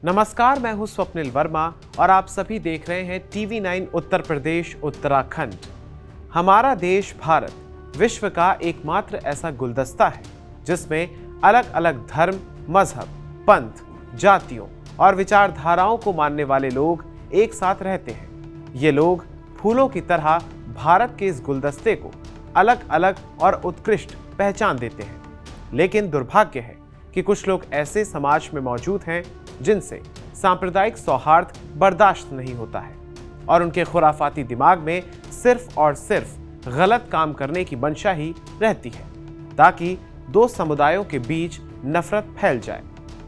नमस्कार, मैं हूं स्वप्निल वर्मा और आप सभी देख रहे हैं TV9 उत्तर प्रदेश उत्तराखंड। हमारा देश भारत विश्व का एकमात्र ऐसा गुलदस्ता है जिसमें अलग अलग धर्म, मजहब, पंथ, जातियों और विचारधाराओं को मानने वाले लोग एक साथ रहते हैं। ये लोग फूलों की तरह भारत के इस गुलदस्ते को अलग अलग और उत्कृष्ट पहचान देते हैं। लेकिन दुर्भाग्य है कि कुछ लोग ऐसे समाज में मौजूद हैं जिनसे सांप्रदायिक सौहार्द बर्दाश्त नहीं होता है और उनके खुराफाती दिमाग में सिर्फ और सिर्फ गलत काम करने की मंशा ही रहती है ताकि दो समुदायों के बीच नफरत फैल जाए।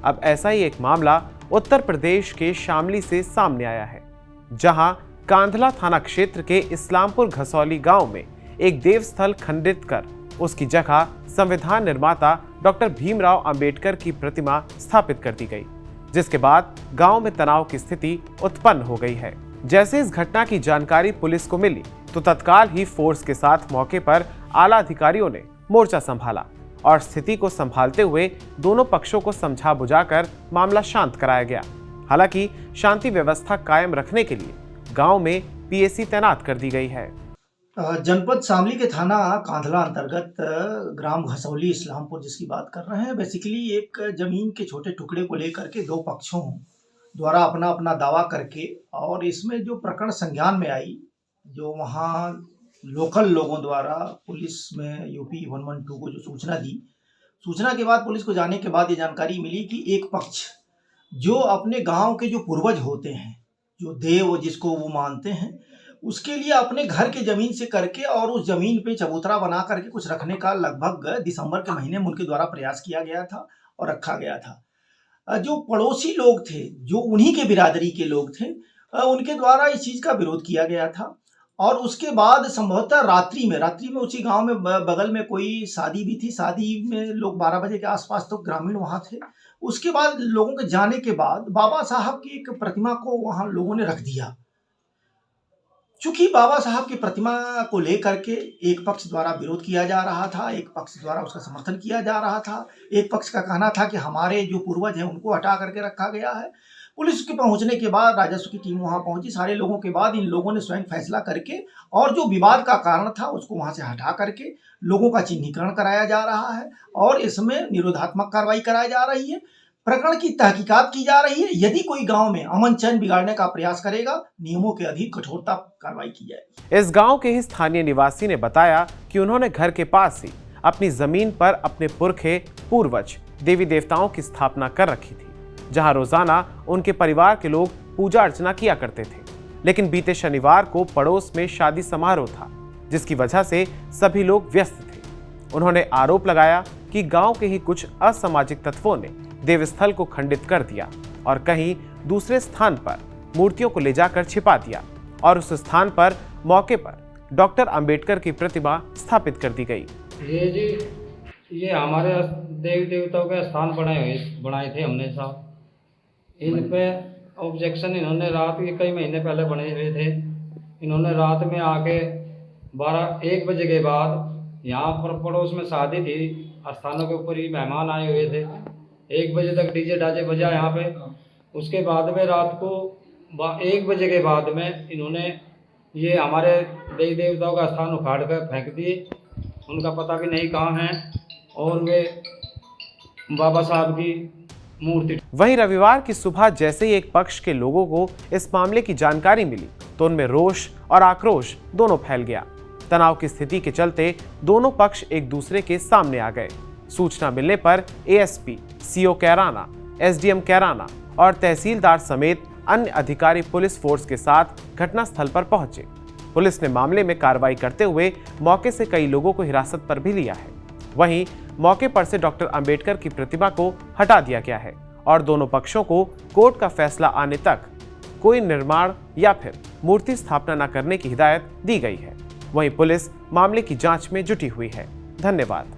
अब ऐसा ही एक मामला उत्तर प्रदेश के शामली से सामने आया है, जहां कांधला थाना क्षेत्र के इस्लामपुर घसौली गांव में एक देवस्थल खंडित कर उसकी जगह संविधान निर्माता डॉक्टर भीमराव अंबेडकर की प्रतिमा स्थापित कर दी गई, जिसके बाद गांव में तनाव की स्थिति उत्पन्न हो गई है। जैसे इस घटना की जानकारी पुलिस को मिली तो तत्काल ही फोर्स के साथ मौके पर आला अधिकारियों ने मोर्चा संभाला और स्थिति को संभालते हुए दोनों पक्षों को समझा बुझाकर मामला शांत कराया गया। हालांकि शांति व्यवस्था कायम रखने के लिए गांव में पीएसी तैनात कर दी गई है। जनपद शामली के थाना कांधला अंतर्गत ग्राम घसौली इस्लामपुर जिसकी बात कर रहे हैं, बेसिकली एक जमीन के छोटे टुकड़े को लेकर के दो पक्षों द्वारा अपना अपना दावा करके, और इसमें जो प्रकरण संज्ञान में आई, जो वहाँ लोकल लोगों द्वारा पुलिस में यूपी 112 को जो सूचना दी, सूचना के बाद पुलिस को जाने के बाद ये जानकारी मिली कि एक पक्ष जो अपने गांव के जो पूर्वज होते हैं, जो देव जिसको वो मानते हैं, उसके लिए अपने घर के जमीन से करके और उस जमीन पे चबूतरा बना करके कुछ रखने का लगभग दिसंबर के महीने में उनके द्वारा प्रयास किया गया था और रखा गया था। जो पड़ोसी लोग थे, जो उन्हीं के बिरादरी के लोग थे, उनके द्वारा इस चीज़ का विरोध किया गया था। और उसके बाद संभवतः रात्रि में उसी गांव में बगल में कोई शादी भी थी। शादी में लोग 12 बजे के आसपास तो ग्रामीण वहाँ थे। उसके बाद लोगों के जाने के बाद बाबा साहब की एक प्रतिमा को वहाँ लोगों ने रख दिया। चूंकि बाबा साहब की प्रतिमा को लेकर के एक पक्ष द्वारा विरोध किया जा रहा था, एक पक्ष द्वारा उसका समर्थन किया जा रहा था। एक पक्ष का कहना था कि हमारे जो पूर्वज हैं उनको हटा करके रखा गया है। पुलिस के पहुंचने के बाद राजस्व की टीम वहां पहुंची। सारे लोगों के बाद इन लोगों ने स्वयं फैसला करके और जो विवाद का कारण था उसको वहां से हटा करके लोगों का चिन्हीकरण कराया जा रहा है और इसमें निरोधात्मक कार्रवाई कराई जा रही है। प्रकरण की तहकीकात की जा रही है। यदि कोई गांव में अमन चैन बिगाड़ने का प्रयास करेगा, नियमों के अधीन कठोरता कार्रवाई की जाए। इस गांव के ही स्थानीय निवासी ने बताया कि उन्होंने घर के पास ही अपनी जमीन पर अपने पुरखे पूर्वज देवी देवताओं की स्थापना कर रखी थी, जहां रोजाना उनके परिवार के लोग पूजा अर्चना किया करते थे। लेकिन बीते शनिवार को पड़ोस में शादी समारोह था, जिसकी वजह से सभी लोग व्यस्त थे। उन्होंने आरोप लगाया कि गांव के ही कुछ असामाजिक तत्वों ने देवस्थल को खंडित कर दिया और कहीं दूसरे स्थान पर मूर्तियों को ले जाकर छिपा दिया और उस स्थान पर मौके पर डॉक्टर अंबेडकर की प्रतिमा स्थापित कर दी गई। ये हमारे देवी देवताओं के स्थान बनाए थे हमने साहब। इन पे ऑब्जेक्शन इन्होंने रात के कई महीने पहले बने हुए थे। इन्होंने रात में आके 12-1 बजे के बाद यहाँ पर पड़ोस में शादी थी, स्थानों के ऊपर ही मेहमान आए हुए थे। 1 बजे तक डीजे डाजे बजा यहाँ पे। उसके बाद में रात को 1 बजे के बाद में इन्होंने ये हमारे देवी देवताओं का स्थान उखाड़ कर फेंक दिए। उनका पता भी नहीं कहाँ है और वे बाबा साहब की मूर्ति। वहीं रविवार की सुबह जैसे ही एक पक्ष के लोगों को इस मामले की जानकारी मिली तो उनमें रोष और आक्रोश दोनों फैल गया। तनाव की स्थिति के चलते दोनों पक्ष एक दूसरे के सामने आ गए। सूचना मिलने पर ASP, CO Kairana, SDM Kairana और तहसीलदार समेत अन्य अधिकारी पुलिस फोर्स के साथ घटनास्थल पर पहुंचे। पुलिस ने मामले में कार्रवाई करते हुए मौके से कई लोगों को हिरासत पर भी लिया है। वहीं मौके पर से डॉक्टर अंबेडकर की प्रतिमा को हटा दिया गया है और दोनों पक्षों को कोर्ट का फैसला आने तक कोई निर्माण या फिर मूर्ति स्थापना न करने की हिदायत दी गई है। वहीं पुलिस मामले की जांच में जुटी हुई है। धन्यवाद।